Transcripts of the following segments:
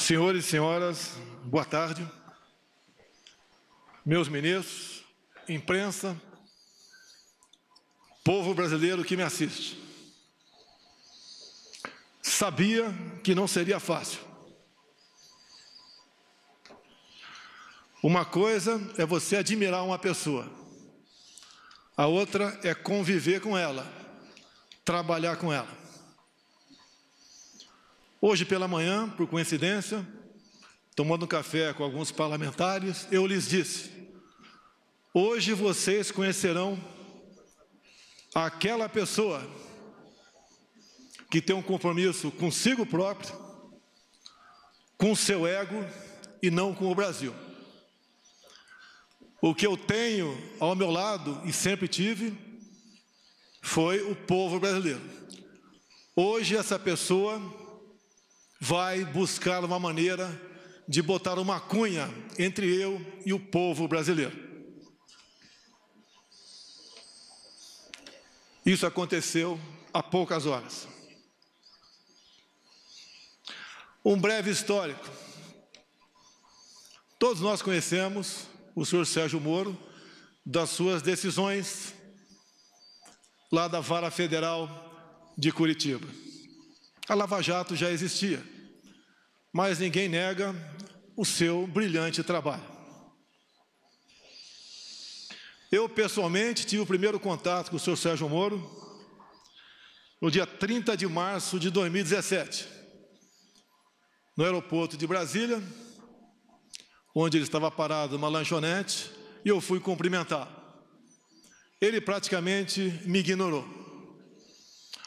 Senhores e senhoras, boa tarde. Meus ministros, imprensa, povo brasileiro que me assiste. Sabia que não seria fácil. Uma coisa é você admirar uma pessoa, a outra é conviver com ela, trabalhar com ela. Hoje pela manhã, por coincidência, tomando café com alguns parlamentares, eu lhes disse: hoje vocês conhecerão aquela pessoa que tem um compromisso consigo próprio, com o seu ego e não com o Brasil. O que eu tenho ao meu lado, e sempre tive, foi o povo brasileiro. Hoje essa pessoa vai buscar uma maneira de botar uma cunha entre eu e o povo brasileiro. Isso aconteceu há poucas horas. Um breve histórico. Todos nós conhecemos o senhor Sérgio Moro, das suas decisões lá da Vara Federal de Curitiba. A Lava Jato já existia, mas ninguém nega o seu brilhante trabalho. Eu, pessoalmente, tive o primeiro contato com o senhor Sérgio Moro no dia 30 de março de 2017, no aeroporto de Brasília, onde ele estava parado numa lanchonete, e eu fui cumprimentar. Ele praticamente me ignorou.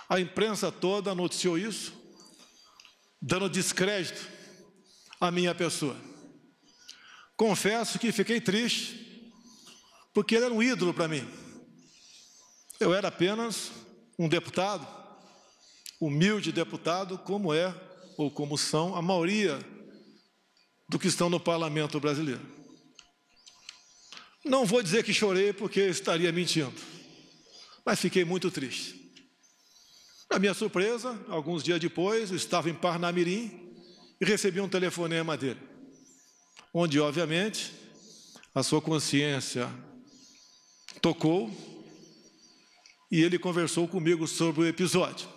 A imprensa toda noticiou isso, dando descrédito à minha pessoa. Confesso que fiquei triste, porque ele era um ídolo para mim. Eu era apenas um deputado, humilde deputado, como é, ou como são, a maioria do que estão no parlamento brasileiro. Não vou dizer que chorei, porque estaria mentindo, mas fiquei muito triste. Na minha surpresa, alguns dias depois, eu estava em Parnamirim e recebi um telefonema dele, onde, obviamente, a sua consciência tocou e ele conversou comigo sobre o episódio.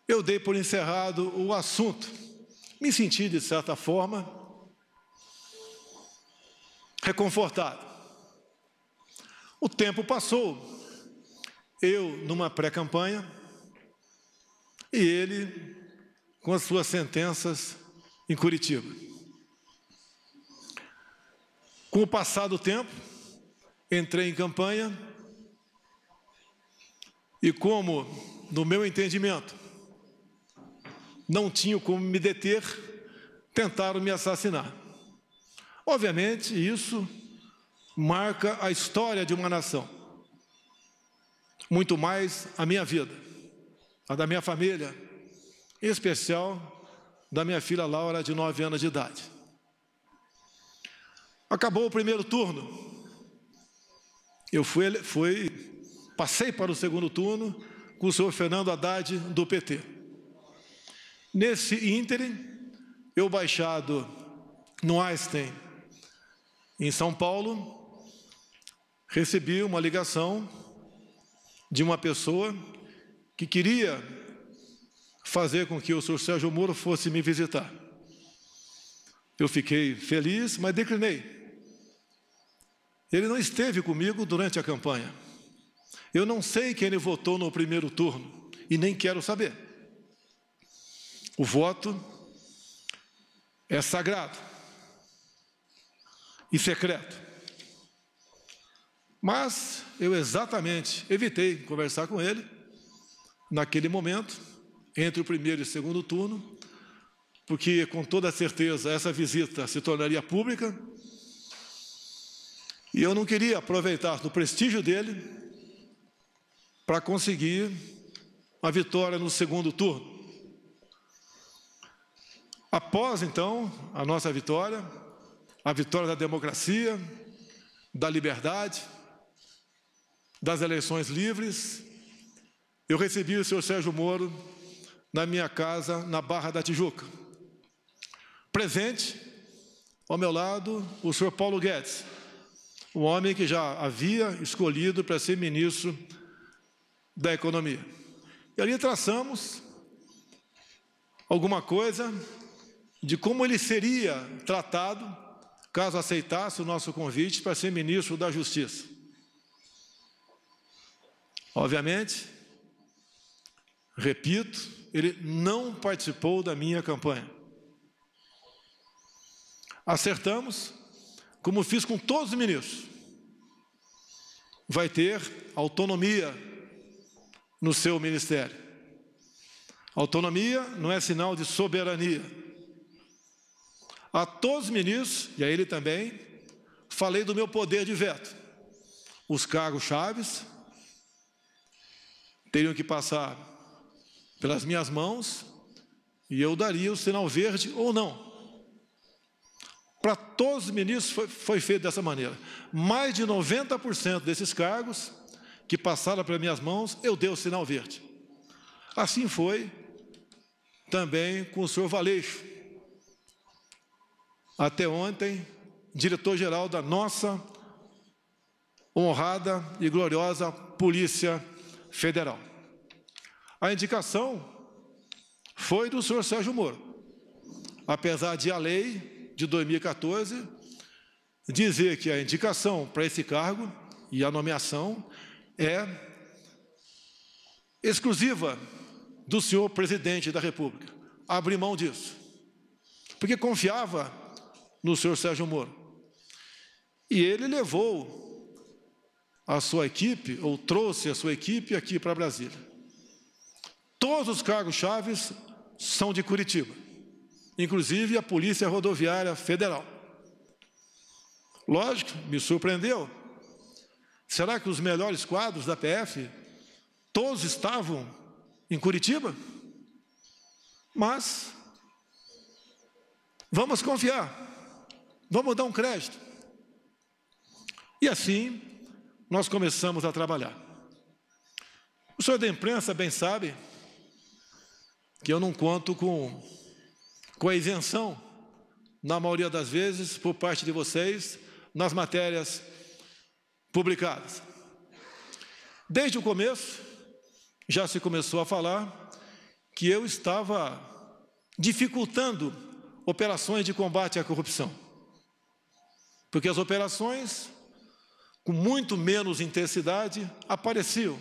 Eu dei por encerrado o assunto. Me senti, de certa forma, reconfortado. O tempo passou, eu numa pré-campanha e ele com as suas sentenças em Curitiba. Com o passar do tempo, entrei em campanha e, como, no meu entendimento, não tinha como me deter, tentaram me assassinar. Obviamente, isso marca a história de uma nação, muito mais a minha vida, a da minha família, em especial da minha filha Laura, de 9 anos de idade. Acabou o primeiro turno, eu passei para o segundo turno com o senhor Fernando Haddad, do PT. Nesse ínterim, eu, baixado no Einstein, em São Paulo, recebi uma ligação de uma pessoa que queria fazer com que o senhor Sérgio Moro fosse me visitar. Eu fiquei feliz, mas declinei. Ele não esteve comigo durante a campanha. Eu não sei quem ele votou no primeiro turno e nem quero saber. O voto é sagrado e secreto. Mas eu exatamente evitei conversar com ele naquele momento, entre o primeiro e o segundo turno, porque com toda certeza essa visita se tornaria pública e eu não queria aproveitar do prestígio dele para conseguir a vitória no segundo turno. Após, então, a nossa vitória, a vitória da democracia, da liberdade, das eleições livres, eu recebi o senhor Sérgio Moro na minha casa, na Barra da Tijuca, presente, ao meu lado, o senhor Paulo Guedes, um homem que já havia escolhido para ser ministro da Economia. E ali traçamos alguma coisa de como ele seria tratado caso aceitasse o nosso convite para ser ministro da Justiça. Obviamente, repito, ele não participou da minha campanha. Acertamos, como fiz com todos os ministros, vai ter autonomia no seu ministério. Autonomia não é sinal de soberania. A todos os ministros, e a ele também, falei do meu poder de veto. Os cargos chaves teriam que passar pelas minhas mãos e eu daria o sinal verde ou não. Para todos os ministros foi feito dessa maneira. Mais de 90% desses cargos que passaram pelas minhas mãos, eu dei o sinal verde. Assim foi também com o senhor Valeixo. Até ontem, diretor-geral da nossa honrada e gloriosa Polícia Federal. A indicação foi do senhor Sérgio Moro. Apesar de a lei de 2014 dizer que a indicação para esse cargo e a nomeação é exclusiva do senhor presidente da República. Abri mão disso, porque confiava no senhor Sérgio Moro. E ele levou a sua equipe, ou trouxe a sua equipe aqui para Brasília. Todos os cargos chaves são de Curitiba, inclusive a Polícia Rodoviária Federal. Lógico, me surpreendeu. Será que os melhores quadros da PF, todos estavam em Curitiba? Mas vamos confiar, vamos dar um crédito. E assim, nós começamos a trabalhar. O senhor da imprensa bem sabe que eu não conto com a isenção, na maioria das vezes, por parte de vocês, nas matérias publicadas. Desde o começo, já se começou a falar que eu estava dificultando operações de combate à corrupção. Porque as operações, com muito menos intensidade, apareciam.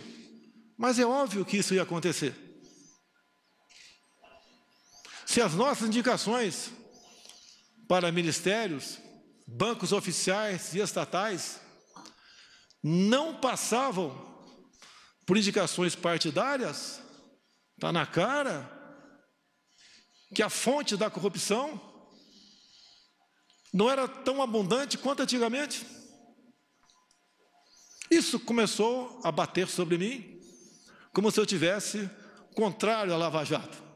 Mas é óbvio que isso ia acontecer. Se as nossas indicações para ministérios, bancos oficiais e estatais não passavam por indicações partidárias, está na cara que a fonte da corrupção não era tão abundante quanto antigamente. Isso começou a bater sobre mim, como se eu tivesse contrário à Lava Jato.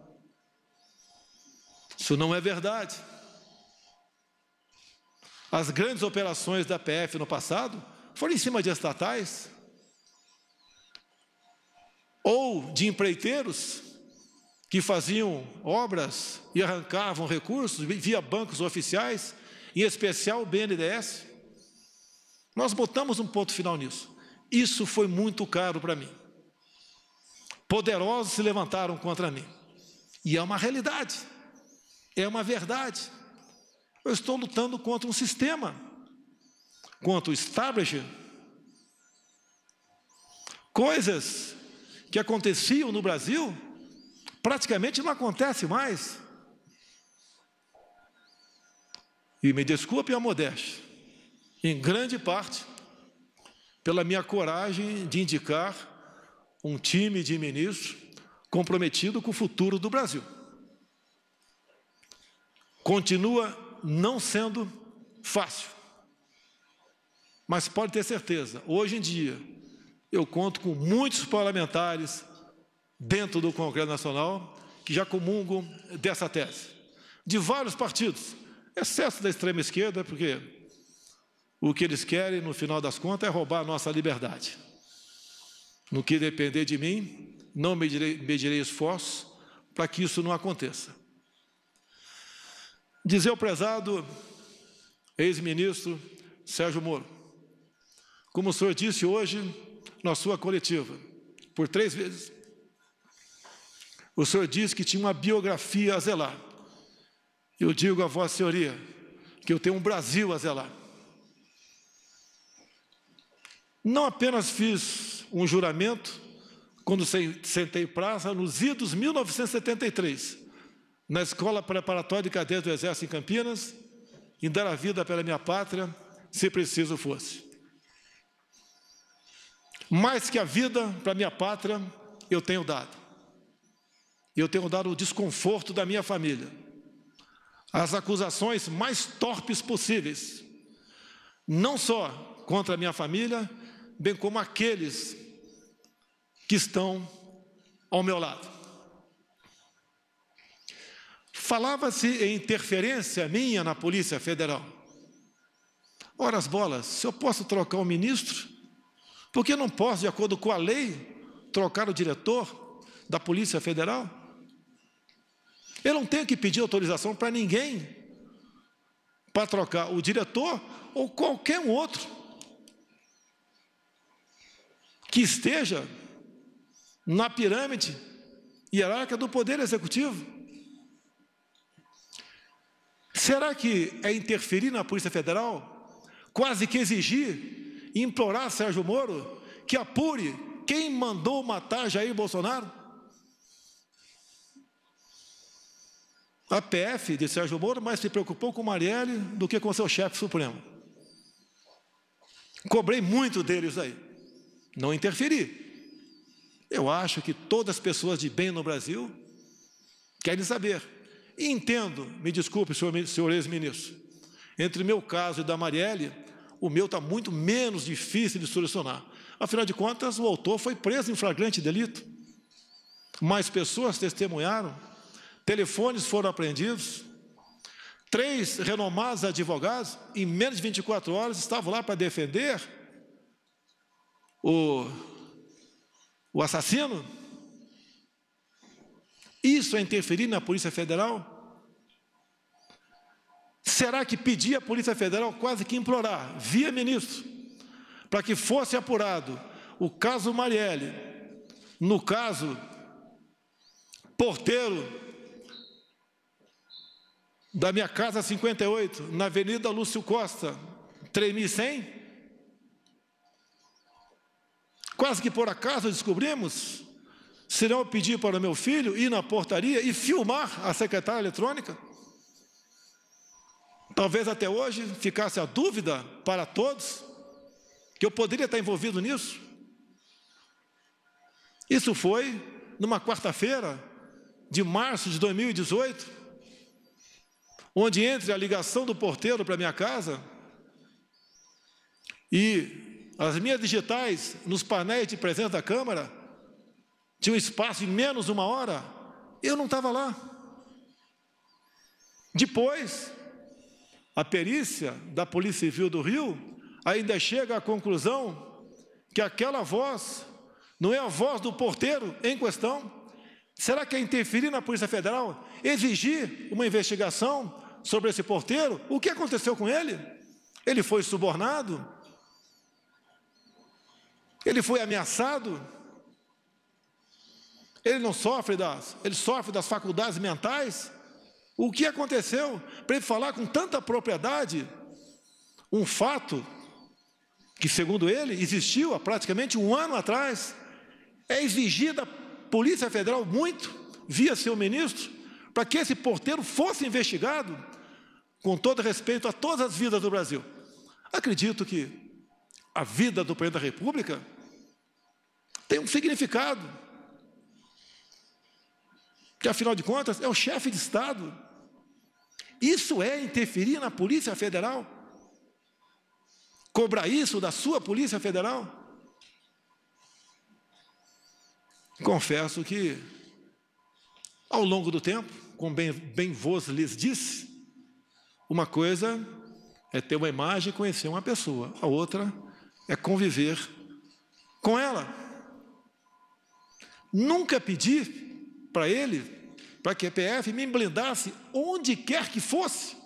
Isso não é verdade. As grandes operações da PF no passado foram em cima de estatais ou de empreiteiros que faziam obras e arrancavam recursos via bancos oficiais, em especial o BNDES. Nós botamos um ponto final nisso. Isso foi muito caro para mim. Poderosos se levantaram contra mim. E é uma realidade. É uma verdade. Eu estou lutando contra um sistema, contra o establishment. Coisas que aconteciam no Brasil, praticamente não acontecem mais. E me desculpe a modéstia, em grande parte, pela minha coragem de indicar um time de ministros comprometido com o futuro do Brasil. Continua não sendo fácil, mas pode ter certeza, hoje em dia, eu conto com muitos parlamentares dentro do Congresso Nacional que já comungam dessa tese, de vários partidos, exceto da extrema esquerda, porque o que eles querem, no final das contas, é roubar a nossa liberdade. No que depender de mim, não medirei esforços para que isso não aconteça. dizer ao prezado ex-ministro Sérgio Moro, como o senhor disse hoje na sua coletiva, por 3 vezes, o senhor disse que tinha uma biografia a zelar. Eu digo a Vossa Senhoria que eu tenho um Brasil a zelar. Não apenas fiz um juramento, quando sentei praça, nos idos 1973, na Escola Preparatória de Cadetes do Exército em Campinas, em dar a vida pela minha pátria, se preciso fosse. Mais que a vida para a minha pátria, eu tenho dado. Eu tenho dado o desconforto da minha família, as acusações mais torpes possíveis, não só contra a minha família, bem como aqueles que estão ao meu lado. Falava-se em interferência minha na Polícia Federal. Ora as bolas, se eu posso trocar o ministro, por que não posso, de acordo com a lei, trocar o diretor da Polícia Federal? Eu não tenho que pedir autorização para ninguém para trocar o diretor ou qualquer um outro que esteja na pirâmide hierárquica do Poder Executivo. Será que é interferir na Polícia Federal, quase que exigir e implorar a Sérgio Moro que apure quem mandou matar Jair Bolsonaro? A PF de Sérgio Moro mais se preocupou com Marielle do que com seu chefe supremo. Cobrei muito deles aí. Não interferi. Eu acho que todas as pessoas de bem no Brasil querem saber. E entendo, me desculpe, senhor ex-ministro, entre o meu caso e da Marielle, o meu está muito menos difícil de solucionar. Afinal de contas, o autor foi preso em flagrante delito. Mais pessoas testemunharam, telefones foram apreendidos, 3 renomados advogados, em menos de 24 horas, estavam lá para defender o assassino. Isso é interferir na Polícia Federal? Será que pedir à Polícia Federal, quase que implorar, via ministro, para que fosse apurado o caso Marielle, no caso porteiro da minha casa 58, na Avenida Lúcio Costa, 3100? Quase que por acaso descobrimos, se não pedir para o meu filho ir na portaria e filmar a secretária eletrônica. Talvez até hoje ficasse a dúvida para todos que eu poderia estar envolvido nisso. Isso foi numa quarta-feira de março de 2018, onde entre a ligação do porteiro para a minha casa e as minhas digitais nos painéis de presença da Câmara, tinha um espaço em menos de 1 hora, eu não estava lá. Depois, a perícia da Polícia Civil do Rio ainda chega à conclusão que aquela voz não é a voz do porteiro em questão. Será que é interferir na Polícia Federal, exigir uma investigação sobre esse porteiro? O que aconteceu com ele? Ele foi subornado? Ele foi ameaçado? Ele não sofre ele sofre das faculdades mentais? O que aconteceu para ele falar com tanta propriedade um fato que, segundo ele, existiu há praticamente 1 ano atrás? É exigir da Polícia Federal muito, via seu ministro, para que esse porteiro fosse investigado, com todo respeito a todas as vidas do Brasil. Acredito que a vida do Presidente da República tem um significado, que afinal de contas é o chefe de Estado. Isso é interferir na Polícia Federal? Cobrar isso da sua Polícia Federal? Confesso que, ao longo do tempo, como bem vos lhes disse, uma coisa é ter uma imagem e conhecer uma pessoa, a outra é conviver com ela. Nunca pedi para ele para que a PF me blindasse onde quer que fosse.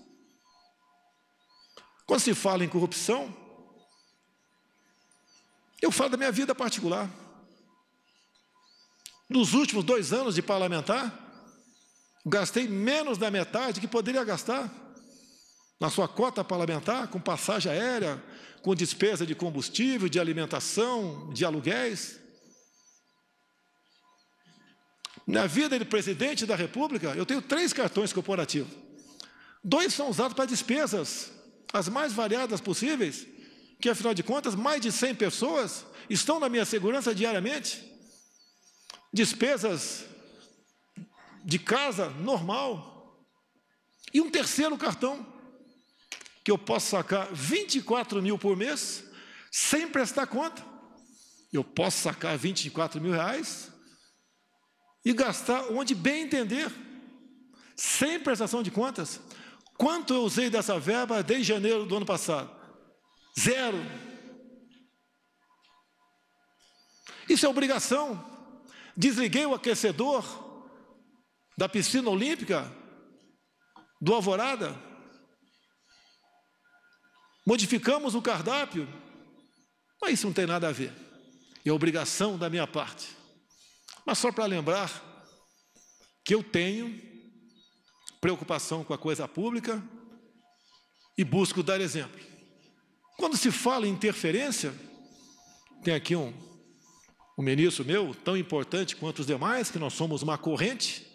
Quando se fala em corrupção, eu falo da minha vida particular. Nos últimos 2 anos de parlamentar, gastei menos da metade que poderia gastar na sua cota parlamentar, com passagem aérea, com despesa de combustível, de alimentação, de aluguéis. Na vida de presidente da República, eu tenho 3 cartões corporativos. 2 são usados para despesas, as mais variadas possíveis, que, afinal de contas, mais de 100 pessoas estão na minha segurança diariamente. Despesas de casa normal. E um terceiro cartão, que eu posso sacar 24 mil por mês, sem prestar conta. Eu posso sacar 24 mil reais e gastar onde bem entender, sem prestação de contas. Quanto eu usei dessa verba desde janeiro do ano passado? 0. Isso é obrigação. Desliguei o aquecedor da piscina olímpica do Alvorada. Modificamos o cardápio. Mas isso não tem nada a ver. É obrigação da minha parte. Mas só para lembrar que eu tenho preocupação com a coisa pública e busco dar exemplo. Quando se fala em interferência, tem aqui um ministro meu, tão importante quanto os demais, que nós somos uma corrente,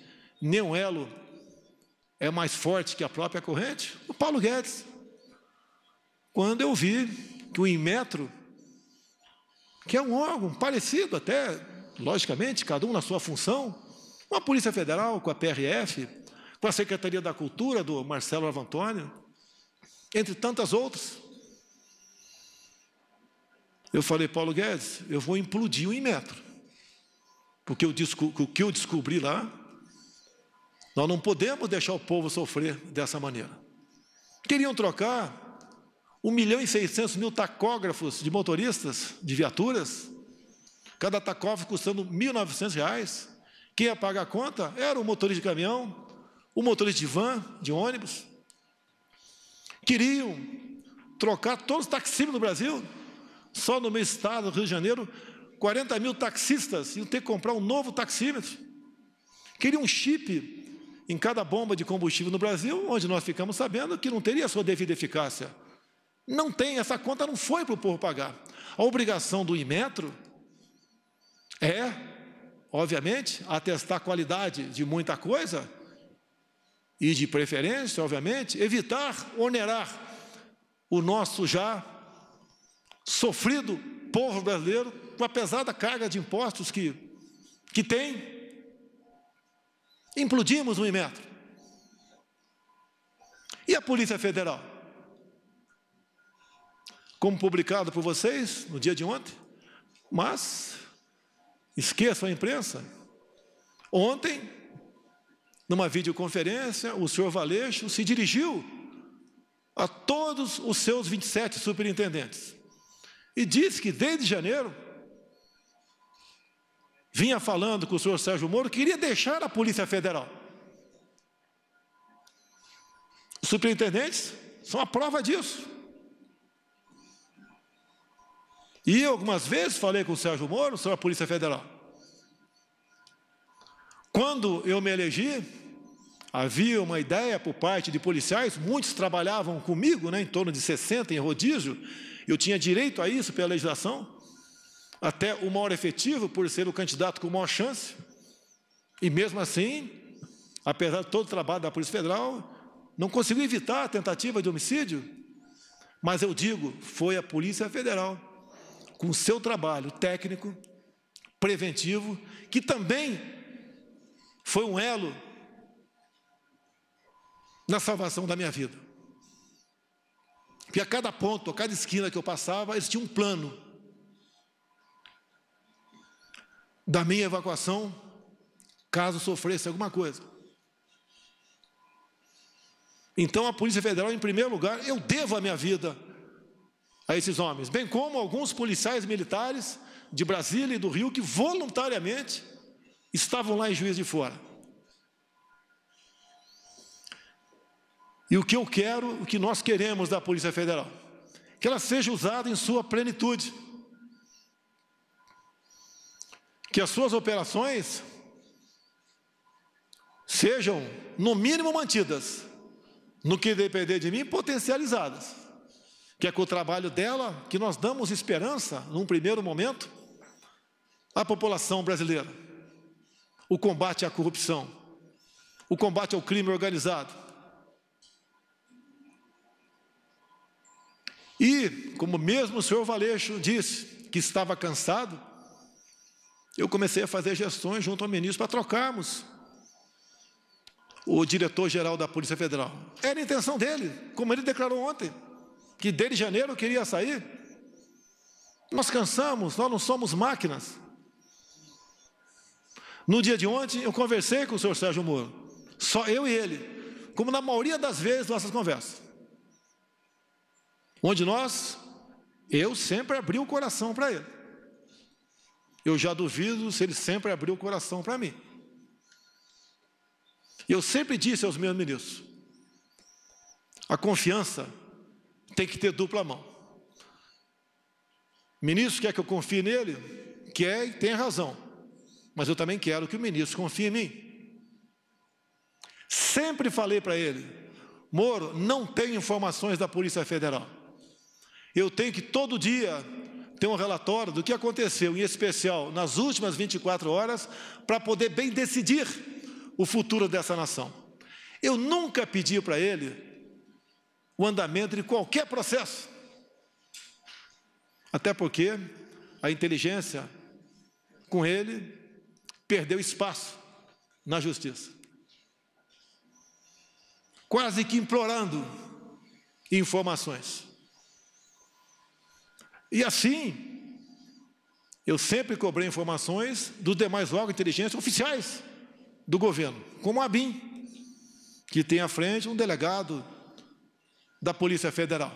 nenhum elo é mais forte que a própria corrente, o Paulo Guedes. Quando eu vi que o Inmetro, que é um órgão parecido até, logicamente, cada um na sua função, com a Polícia Federal, com a PRF, com a Secretaria da Cultura, do Marcelo Arvantônio, entre tantas outras. Eu falei, Paulo Guedes, eu vou implodir o Inmetro, porque o que eu descobri lá, nós não podemos deixar o povo sofrer dessa maneira. Queriam trocar 1.600.000 tacógrafos de motoristas, de viaturas, cada tacógrafo custando R$ 1.900. Quem ia pagar a conta era o motorista de caminhão, o motorista de van, de ônibus. Queriam trocar todos os taxímetros do Brasil. Só no meu estado, Rio de Janeiro, 40 mil taxistas iam ter que comprar um novo taxímetro. Queriam um chip em cada bomba de combustível no Brasil, onde nós ficamos sabendo que não teria sua devida eficácia. Não tem, essa conta não foi para o povo pagar. A obrigação do Inmetro é, obviamente, atestar a qualidade de muita coisa e, de preferência, obviamente, evitar onerar o nosso já sofrido povo brasileiro com a pesada carga de impostos que tem. Implodimos o Inmetro. E a Polícia Federal? Como publicado por vocês no dia de ontem, mas esqueçam a imprensa. Ontem, numa videoconferência, o senhor Valeixo se dirigiu a todos os seus 27 superintendentes e disse que desde janeiro vinha falando com o senhor Sérgio Moro, queria deixar a Polícia Federal. Os superintendentes são a prova disso. E eu, algumas vezes, falei com o Sérgio Moro sobre a Polícia Federal. Quando eu me elegi, havia uma ideia por parte de policiais, muitos trabalhavam comigo, em torno de 60 em rodízio, eu tinha direito a isso pela legislação, até o maior efetivo, por ser o candidato com maior chance, e mesmo assim, apesar de todo o trabalho da Polícia Federal, não conseguiu evitar a tentativa de homicídio, mas eu digo, foi a Polícia Federal, com o seu trabalho técnico, preventivo, que também foi um elo na salvação da minha vida. Porque a cada ponto, a cada esquina que eu passava, eles tinham um plano da minha evacuação, caso sofresse alguma coisa. Então, a Polícia Federal, em primeiro lugar, eu devo a minha vida a esses homens, bem como alguns policiais militares de Brasília e do Rio que voluntariamente estavam lá em Juiz de Fora. E o que eu quero, o que nós queremos da Polícia Federal, que ela seja usada em sua plenitude, que as suas operações sejam, no mínimo, mantidas, no que depender de mim, potencializadas, que é com o trabalho dela que nós damos esperança, num primeiro momento, à população brasileira. O combate à corrupção, o combate ao crime organizado. E, como mesmo o senhor Valeixo disse que estava cansado, eu comecei a fazer gestões junto ao ministro para trocarmos o diretor-geral da Polícia Federal. Era a intenção dele, como ele declarou ontem, que desde janeiro queria sair. Nós cansamos, nós não somos máquinas. No dia de ontem, eu conversei com o senhor Sérgio Moro, só eu e ele, como na maioria das vezes nossas conversas, onde eu sempre abri o coração para ele. Eu já duvido se ele sempre abriu o coração para mim. Eu sempre disse aos meus ministros, a confiança tem que ter dupla mão. O ministro quer que eu confie nele? Quer e tem razão. Mas eu também quero que o ministro confie em mim. Sempre falei para ele, Moro, não tenho informações da Polícia Federal. Eu tenho que todo dia ter um relatório do que aconteceu, em especial nas últimas 24 horas, para poder bem decidir o futuro dessa nação. Eu nunca pedi para ele o andamento de qualquer processo. Até porque a inteligência, com ele, perdeu espaço na justiça. Quase que implorando informações. E assim, eu sempre cobrei informações dos demais órgãos de inteligência oficiais do governo, como a ABIN, que tem à frente um delegado da Polícia Federal.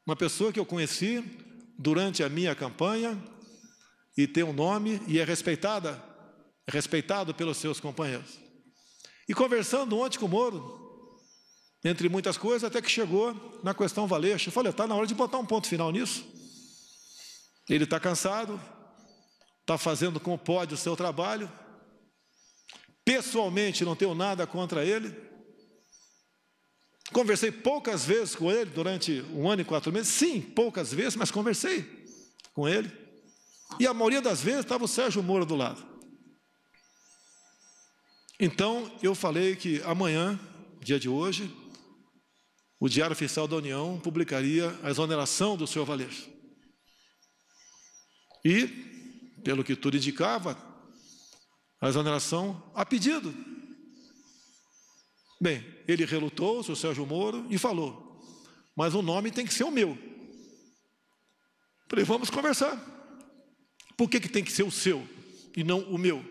Uma pessoa que eu conheci durante a minha campanha e tem um nome e é respeitado pelos seus companheiros. E conversando ontem com o Moro, entre muitas coisas, até que chegou na questão Valeixo. Eu falei, está na hora de botar um ponto final nisso. Ele está cansado, está fazendo como pode o seu trabalho. Pessoalmente, não tenho nada contra ele. Conversei poucas vezes com ele durante 1 ano e 4 meses. Sim, poucas vezes, mas conversei com ele. E a maioria das vezes estava o Sérgio Moro do lado. Então, eu falei que amanhã, dia de hoje, o Diário Oficial da União publicaria a exoneração do senhor Valeixo. E, pelo que tudo indicava, a exoneração a pedido. Bem, ele relutou, o senhor Sérgio Moro, e falou, mas o nome tem que ser o meu. Falei, vamos conversar. Por que tem que ser o seu e não o meu?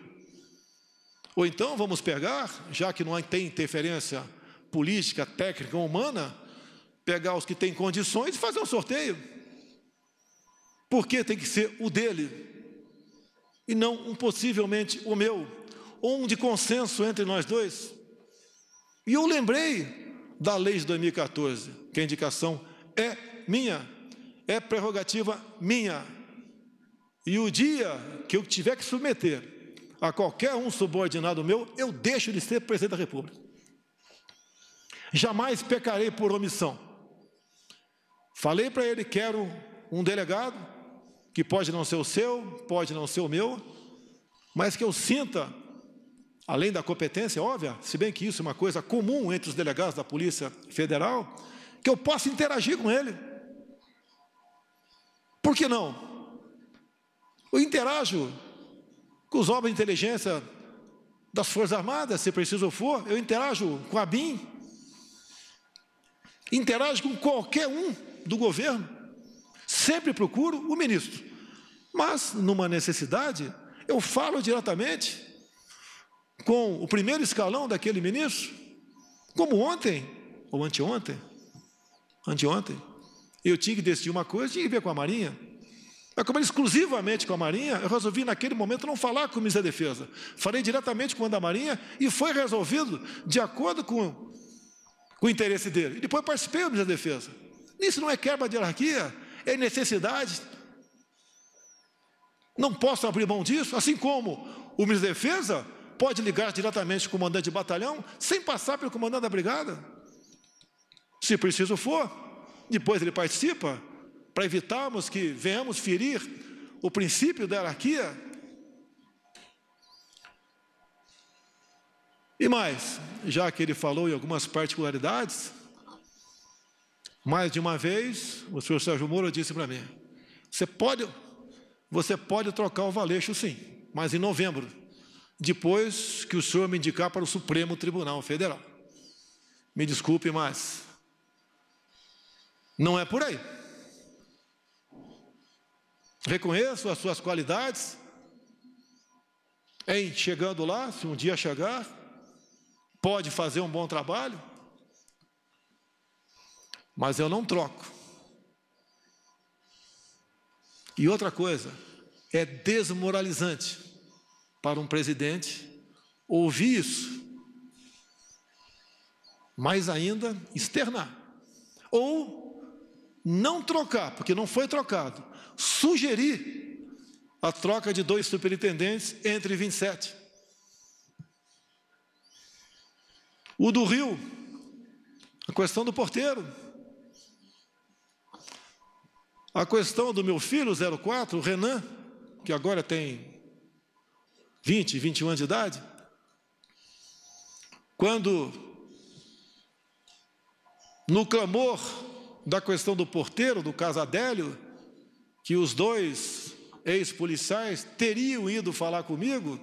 Ou então vamos pegar, já que não tem interferência política, técnica ou humana, pegar os que têm condições e fazer um sorteio. Por que tem que ser o dele e não possivelmente o meu, ou um de consenso entre nós dois? E eu lembrei da lei de 2014, que a indicação é minha, é prerrogativa minha. E o dia que eu tiver que submeter a qualquer um subordinado meu, eu deixo de ser presidente da República. Jamais pecarei por omissão. Falei para ele, quero um delegado, que pode não ser o seu, pode não ser o meu, mas que eu sinta, além da competência óbvia, se bem que isso é uma coisa comum entre os delegados da Polícia Federal, que eu possa interagir com ele. Por que não? Eu interajo com os órgãos de inteligência das Forças Armadas, se preciso for, eu interajo com a ABIN, interajo com qualquer um do governo, sempre procuro o ministro, mas numa necessidade, eu falo diretamente com o primeiro escalão daquele ministro, como ontem, ou anteontem, eu tinha que decidir uma coisa, tinha que ver com a Marinha. Mas como era exclusivamente com a Marinha, eu resolvi naquele momento não falar com o ministro da Defesa. Falei diretamente com o da Marinha e foi resolvido de acordo com com o interesse dele. E depois participei do Ministério da Defesa. Isso não é quebra de hierarquia, é necessidade. Não posso abrir mão disso, assim como o Ministério da Defesa pode ligar diretamente com o comandante de batalhão, sem passar pelo comandante da brigada. Se preciso for, depois ele participa, para evitarmos que venhamos ferir o princípio da hierarquia. E mais, já que ele falou em algumas particularidades, mais de uma vez, o senhor Sérgio Moro disse para mim, você pode trocar o Valeixo sim, mas em novembro, depois que o senhor me indicar para o Supremo Tribunal Federal. Me desculpe, mas não é por aí. Reconheço as suas qualidades em chegando lá, se um dia chegar, pode fazer um bom trabalho, mas eu não troco. E outra coisa, é desmoralizante para um presidente ouvir isso, mais ainda externar, ou não trocar, porque não foi trocado, sugerir a troca de 2 superintendentes entre 27. O do Rio, a questão do porteiro, a questão do meu filho, 04, o Renan, que agora tem 20, 21 anos de idade, quando, no clamor da questão do porteiro, do caso Adélio, que os 2 ex-policiais teriam ido falar comigo,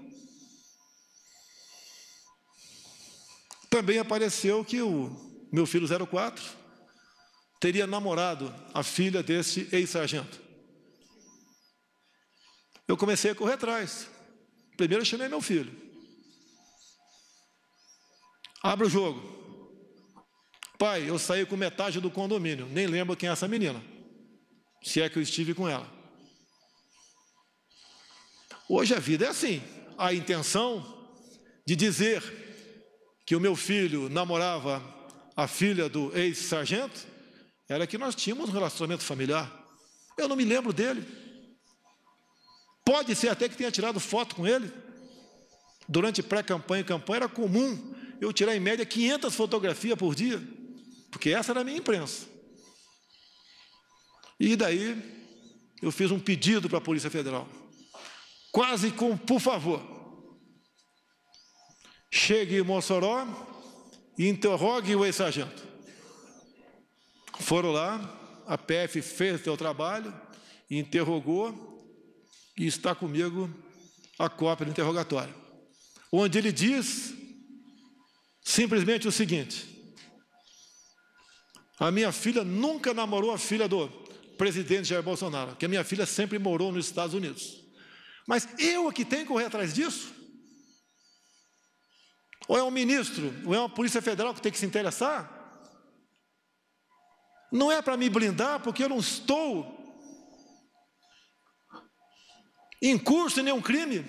também apareceu que o meu filho 04 teria namorado a filha desse ex-sargento. Eu comecei a correr atrás. Primeiro eu chamei meu filho. Abre o jogo. Pai, eu saí com metade do condomínio. Nem lembro quem é essa menina. Se é que eu estive com ela. Hoje a vida é assim. A intenção de dizer que o meu filho namorava a filha do ex-sargento era que nós tínhamos um relacionamento familiar. Eu não me lembro dele. Pode ser até que tenha tirado foto com ele. Durante pré-campanha e campanha era comum eu tirar em média 500 fotografias por dia, porque essa era a minha imprensa. E daí eu fiz um pedido para a Polícia Federal, quase com por favor, chegue em Mossoró e interrogue o ex-sargento. Foram lá, a PF fez o seu trabalho, interrogou e está comigo a cópia do interrogatório, onde ele diz simplesmente o seguinte: a minha filha nunca namorou a filha do presidente Jair Bolsonaro, que a minha filha sempre morou nos Estados Unidos. Mas eu que tenho que correr atrás disso? Ou é um ministro, ou é uma Polícia Federal que tem que se interessar? Não é para me blindar, porque eu não estou em curso em nenhum crime.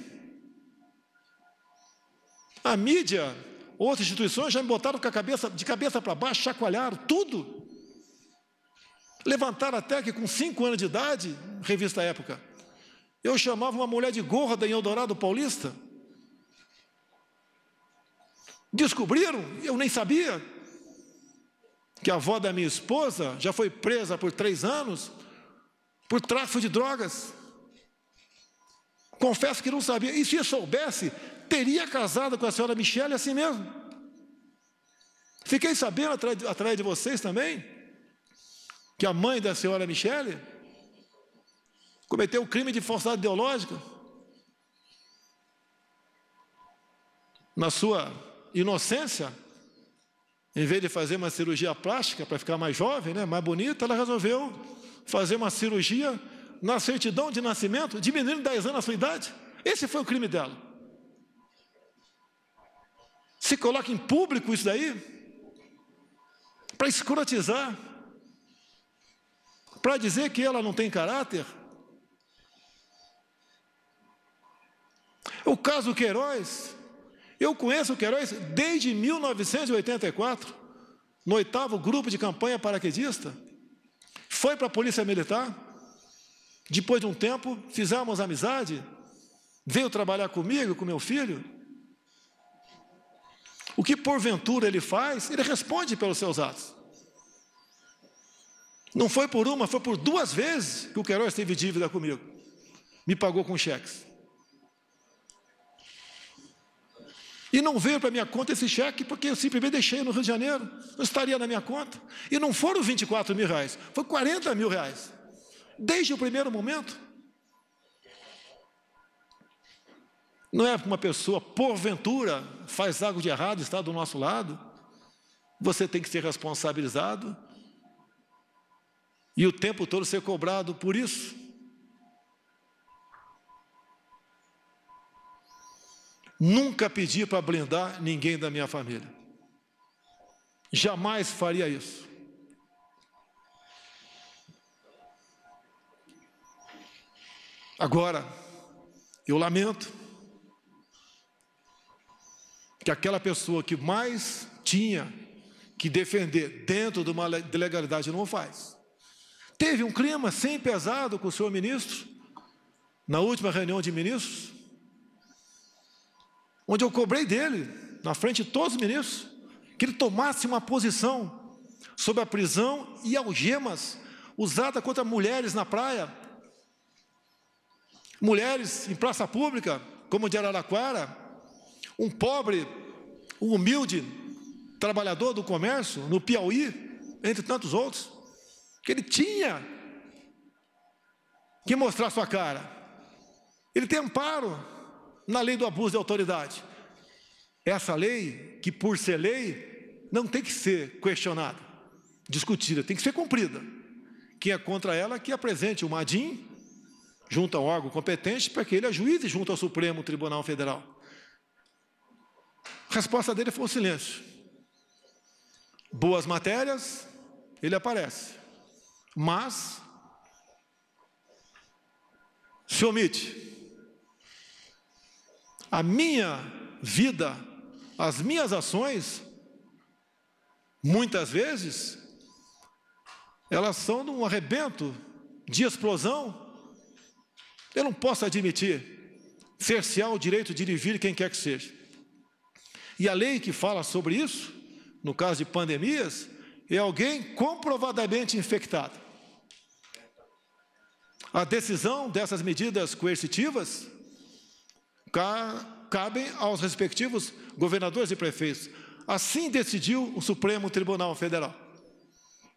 A mídia, outras instituições já me botaram de cabeça para baixo, chacoalharam tudo. Levantaram até que com 5 anos de idade, revista Época, eu chamava uma mulher de gorda em Eldorado Paulista. Descobriram, eu nem sabia, que a avó da minha esposa já foi presa por 3 anos por tráfico de drogas. Confesso que não sabia. E se eu soubesse, teria casado com a senhora Michele assim mesmo. Fiquei sabendo, através de vocês também, que a mãe da senhora Michele cometeu um crime de falsidade ideológica. Na sua inocência, em vez de fazer uma cirurgia plástica para ficar mais jovem, né, mais bonita, ela resolveu fazer uma cirurgia na certidão de nascimento, diminuindo 10 anos a sua idade. Esse foi o crime dela. Se coloca em público isso daí, para escrotizar, para dizer que ela não tem caráter. O caso Queiroz, eu conheço o Queiroz desde 1984, no 8º grupo de campanha paraquedista, foi para a Polícia Militar, depois de um tempo, fizemos amizade, veio trabalhar comigo, com meu filho. O que porventura ele faz, ele responde pelos seus atos. Não foi por uma, foi por 2 vezes que o Queiroz teve dívida comigo. Me pagou com cheques. E não veio para minha conta esse cheque, porque eu simplesmente deixei no Rio de Janeiro. Não estaria na minha conta. E não foram 24 mil reais, foi 40 mil reais. Desde o primeiro momento. Não é uma pessoa, porventura, faz algo de errado, está do nosso lado. Você tem que ser responsabilizado. E o tempo todo ser cobrado por isso. Nunca pedi para blindar ninguém da minha família. Jamais faria isso. Agora, eu lamento que aquela pessoa que mais tinha que defender dentro de uma legalidade não o faz. Teve um clima sem pesado com o senhor ministro, na última reunião de ministros, onde eu cobrei dele, na frente de todos os ministros, que ele tomasse uma posição sobre a prisão e algemas usada contra mulheres na praia, mulheres em praça pública, como de Araraquara, um pobre, um humilde trabalhador do comércio, no Piauí, entre tantos outros, que ele tinha que mostrar sua cara. Ele tem amparo na lei do abuso de autoridade. Essa lei, que por ser lei, não tem que ser questionada, discutida, tem que ser cumprida. Quem é contra ela, que apresente o MADIM junto ao órgão competente para que ele ajuize junto ao Supremo Tribunal Federal. A resposta dele foi o silêncio. Boas matérias, ele aparece. Mas se omite. A minha vida, as minhas ações, muitas vezes, elas são de um arrebento, de explosão. Eu não posso admitir cercear o direito de ir e vir quem quer que seja. E a lei que fala sobre isso, no caso de pandemias, é alguém comprovadamente infectado. A decisão dessas medidas coercitivas cabem aos respectivos governadores e prefeitos. Assim decidiu o Supremo Tribunal Federal.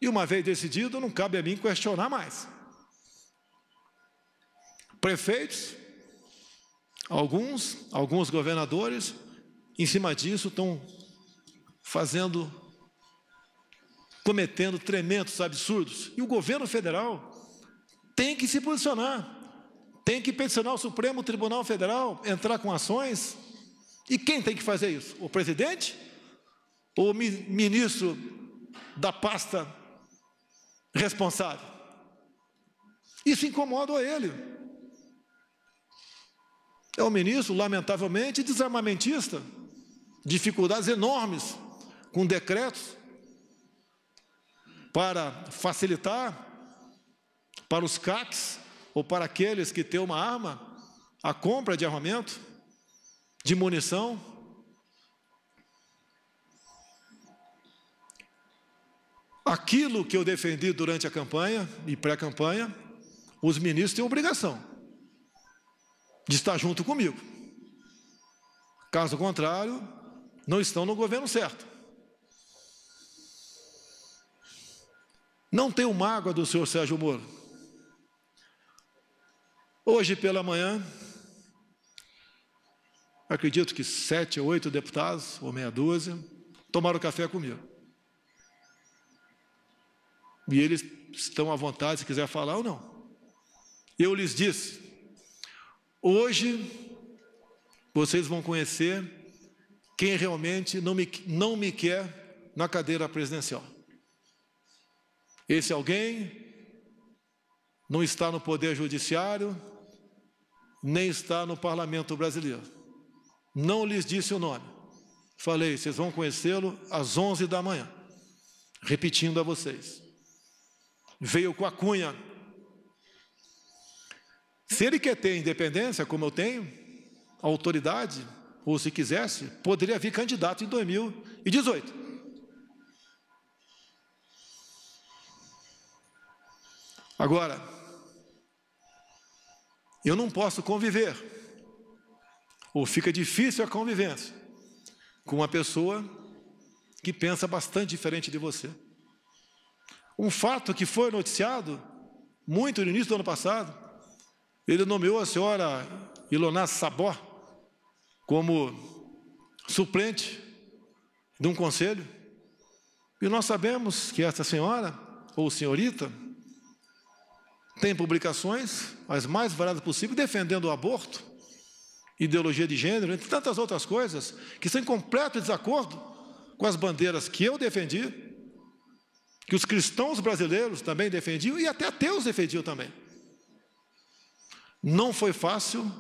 E uma vez decidido, não cabe a mim questionar mais. Prefeitos, alguns governadores, em cima disso, estão cometendo tremendos absurdos. E o governo federal tem que se posicionar, tem que peticionar o Supremo Tribunal Federal, entrar com ações. E quem tem que fazer isso? O presidente? Ou o ministro da pasta responsável? Isso incomoda ele. É um ministro, lamentavelmente, desarmamentista, dificuldades enormes com decretos para facilitar para os CACs ou para aqueles que têm uma arma a compra de armamento, de munição. Aquilo que eu defendi durante a campanha e pré-campanha, os ministros têm obrigação de estar junto comigo. Caso contrário, não estão no governo certo. Não tenho mágoa do senhor Sérgio Moro. Hoje pela manhã, acredito que 7 ou 8 deputados, ou meia dúzia, tomaram café comigo. E eles estão à vontade, se quiser falar ou não. Eu lhes disse, hoje vocês vão conhecer quem realmente não me quer na cadeira presidencial. Esse alguém não está no Poder Judiciário, nem está no Parlamento Brasileiro. Não lhes disse o nome. Falei, vocês vão conhecê-lo às 11 da manhã. repetindo a vocês. Veio com a cunha. Se ele quer ter independência, como eu tenho, autoridade, ou se quisesse, poderia vir candidato em 2018. Agora, eu não posso conviver, ou fica difícil a convivência, com uma pessoa que pensa bastante diferente de você. Um fato que foi noticiado muito no início do ano passado, ele nomeou a senhora Ilona Sabó como suplente de um conselho, e nós sabemos que essa senhora, ou senhorita, tem publicações, as mais variadas possíveis, defendendo o aborto, ideologia de gênero, entre tantas outras coisas, que estão em completo desacordo com as bandeiras que eu defendi, que os cristãos brasileiros também defendiam, e até ateus defendiam também. Não foi fácil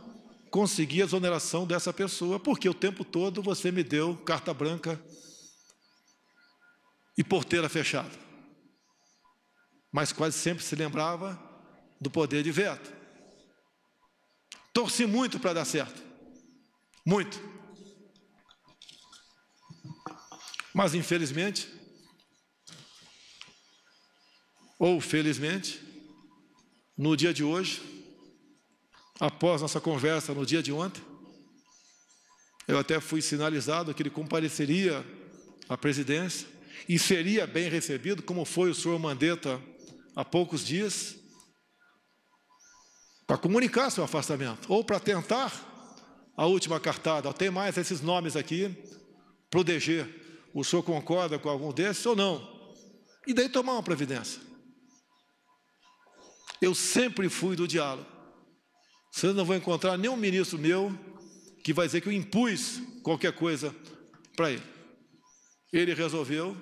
conseguir a exoneração dessa pessoa, porque o tempo todo você me deu carta branca e porteira fechada. Mas quase sempre se lembrava do poder de veto. Torci muito para dar certo. Muito. Mas, infelizmente, ou felizmente, no dia de hoje, após nossa conversa no dia de ontem, eu até fui sinalizado que ele compareceria à presidência e seria bem recebido, como foi o senhor Mandetta há poucos dias, para comunicar seu afastamento, ou para tentar a última cartada. Tem mais esses nomes aqui para o DG. O senhor concorda com algum desses ou não? E daí tomar uma providência. Eu sempre fui do diálogo. Vocês não vão encontrar nenhum ministro meu que vai dizer que eu impus qualquer coisa para ele. Ele resolveu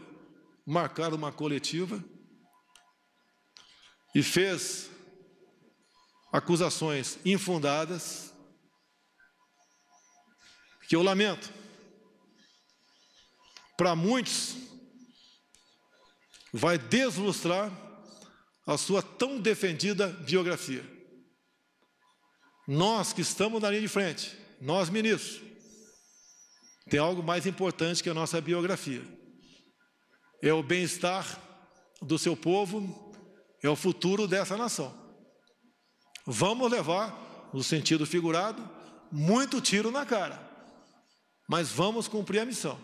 marcar uma coletiva e fez acusações infundadas, que eu lamento. Para muitos, vai deslustrar a sua tão defendida biografia. Nós que estamos na linha de frente, nós ministros, tem algo mais importante que a nossa biografia. É o bem-estar do seu povo, é o futuro dessa nação. Vamos levar, no sentido figurado, muito tiro na cara, mas vamos cumprir a missão.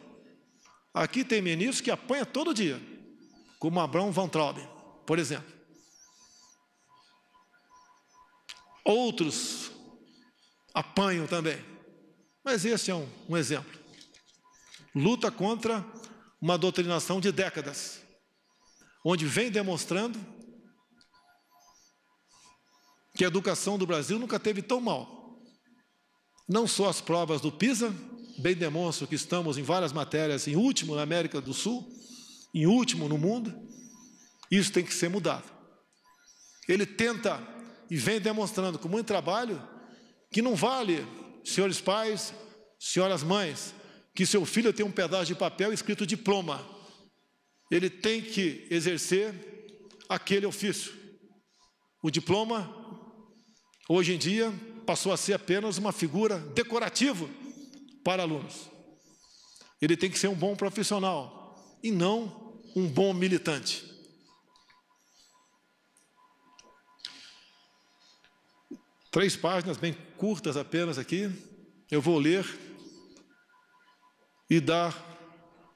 Aqui tem ministros que apanham todo dia, como Abraham Van Trauben, por exemplo. Outros apanham também, mas esse é um exemplo. Luta contra uma doutrinação de décadas, onde vem demonstrando que a educação do Brasil nunca teve tão mal. Não só as provas do PISA, bem demonstram que estamos em várias matérias em último na América do Sul, em último no mundo. Isso tem que ser mudado. Ele tenta e vem demonstrando com muito trabalho que não vale, senhores pais, senhoras mães, que seu filho tem um pedaço de papel escrito diploma. Ele tem que exercer aquele ofício. O diploma, hoje em dia, passou a ser apenas uma figura decorativa para alunos. Ele tem que ser um bom profissional e não um bom militante. Três páginas bem curtas apenas aqui, eu vou ler e dar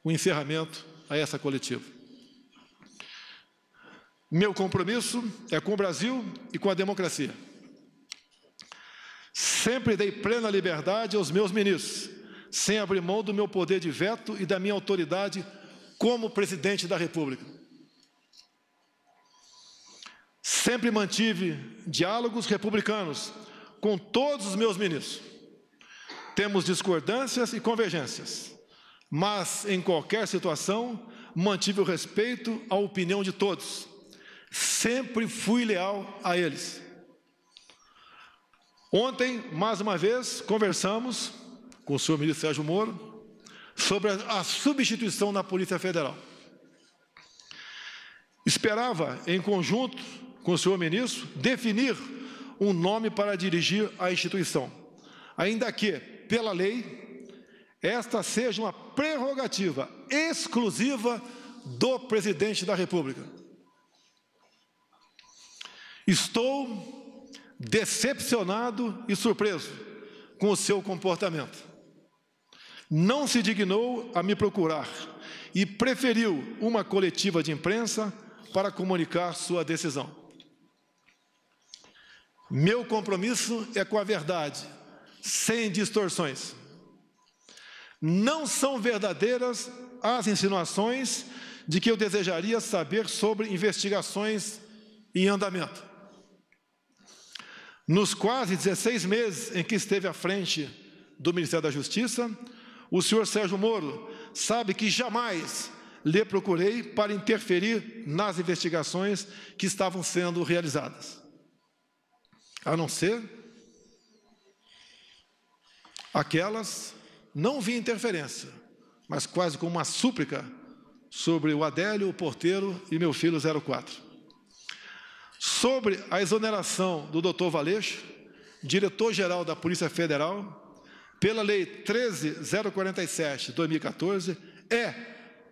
o encerramento a essa coletiva. Meu compromisso é com o Brasil e com a democracia. Sempre dei plena liberdade aos meus ministros, sem abrir mão do meu poder de veto e da minha autoridade como presidente da República. Sempre mantive diálogos republicanos com todos os meus ministros. Temos discordâncias e convergências, mas em qualquer situação mantive o respeito à opinião de todos. Sempre fui leal a eles. Ontem, mais uma vez, conversamos com o senhor ministro Sérgio Moro sobre a substituição na Polícia Federal. Esperava, em conjunto com o senhor ministro, definir um nome para dirigir a instituição, ainda que, pela lei, esta seja uma prerrogativa exclusiva do presidente da República. Estou decepcionado e surpreso com o seu comportamento. Não se dignou a me procurar e preferiu uma coletiva de imprensa para comunicar sua decisão. Meu compromisso é com a verdade, sem distorções. Não são verdadeiras as insinuações de que eu desejaria saber sobre investigações em andamento. Nos quase 16 meses em que esteve à frente do Ministério da Justiça, o senhor Sérgio Moro sabe que jamais lhe procurei para interferir nas investigações que estavam sendo realizadas, a não ser aquelas, não vi interferência, mas quase como uma súplica sobre o Adélio, o porteiro e meu filho 04. Sobre a exoneração do Dr. Valeixo, diretor-geral da Polícia Federal, pela Lei 13.047 de 2014, é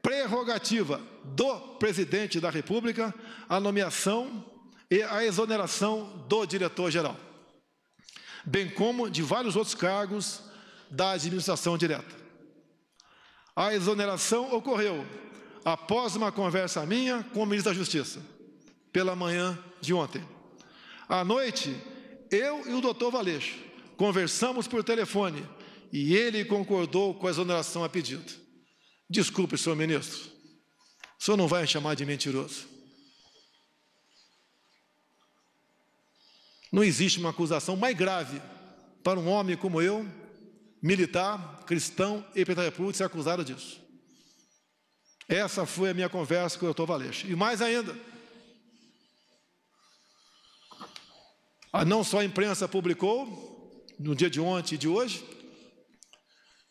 prerrogativa do presidente da República a nomeação e a exoneração do diretor-geral, bem como de vários outros cargos da administração direta. A exoneração ocorreu após uma conversa minha com o ministro da Justiça, pela manhã de ontem. À noite, eu e o doutor Valeixo conversamos por telefone e ele concordou com a exoneração a pedido. Desculpe, senhor ministro, o senhor não vai me chamar de mentiroso. Não existe uma acusação mais grave para um homem como eu, militar, cristão e presidente da República, ser acusado disso. Essa foi a minha conversa com o doutor Valeixo. E mais ainda, não só a imprensa publicou, no dia de ontem e de hoje,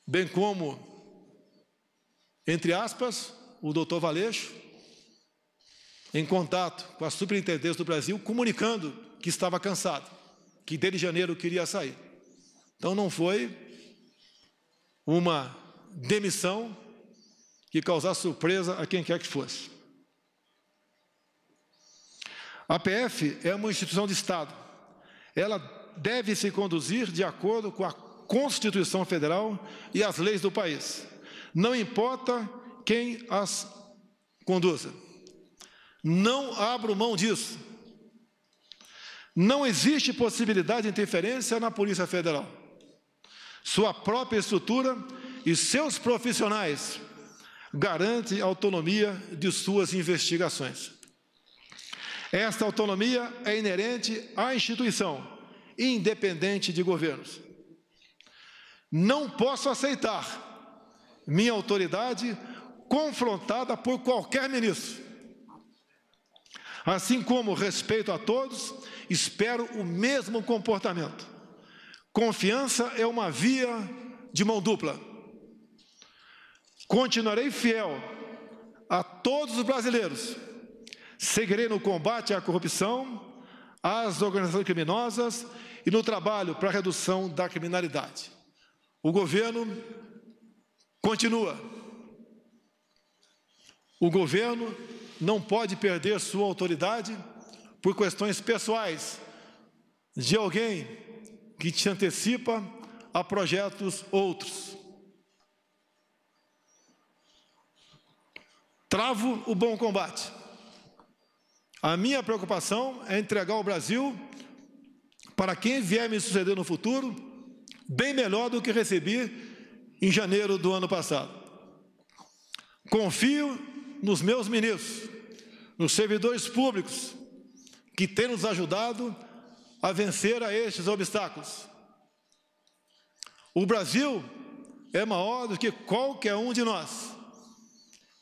bem como, entre aspas, o doutor Valeixo, em contato com a Superintendência do Brasil, comunicando que estava cansado, que desde janeiro queria sair. Então não foi uma demissão que causasse surpresa a quem quer que fosse. A PF é uma instituição de Estado. Ela deve se conduzir de acordo com a Constituição Federal e as leis do país. Não importa quem as conduza. Não abro mão disso. Não existe possibilidade de interferência na Polícia Federal. Sua própria estrutura e seus profissionais garantem a autonomia de suas investigações. Esta autonomia é inerente à instituição, independente de governos. Não posso aceitar minha autoridade confrontada por qualquer ministro. Assim como respeito a todos, espero o mesmo comportamento. Confiança é uma via de mão dupla. Continuarei fiel a todos os brasileiros. Seguirei no combate à corrupção, às organizações criminosas e no trabalho para a redução da criminalidade. O governo continua. O governo não pode perder sua autoridade por questões pessoais de alguém que se antecipa a projetos outros. Travo o bom combate. A minha preocupação é entregar o Brasil para quem vier me suceder no futuro, bem melhor do que recebi em janeiro do ano passado. Confio nos meus ministros, nos servidores públicos, que têm nos ajudado a vencer a estes obstáculos. O Brasil é maior do que qualquer um de nós.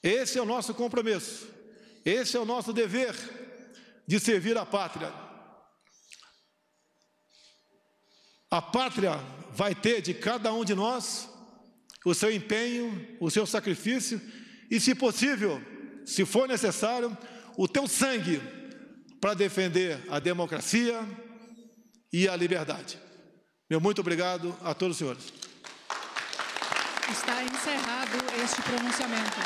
Esse é o nosso compromisso, esse é o nosso dever de servir a pátria. A pátria vai ter de cada um de nós o seu empenho, o seu sacrifício e, se possível, se for necessário, o teu sangue para defender a democracia e a liberdade. Meu muito obrigado a todos os senhores. Está encerrado este pronunciamento.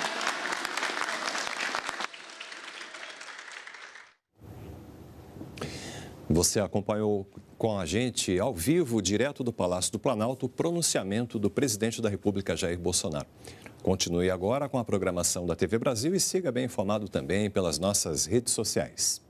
Você acompanhou com a gente, ao vivo, direto do Palácio do Planalto, o pronunciamento do presidente da República, Jair Bolsonaro. Continue agora com a programação da TV Brasil e siga bem informado também pelas nossas redes sociais.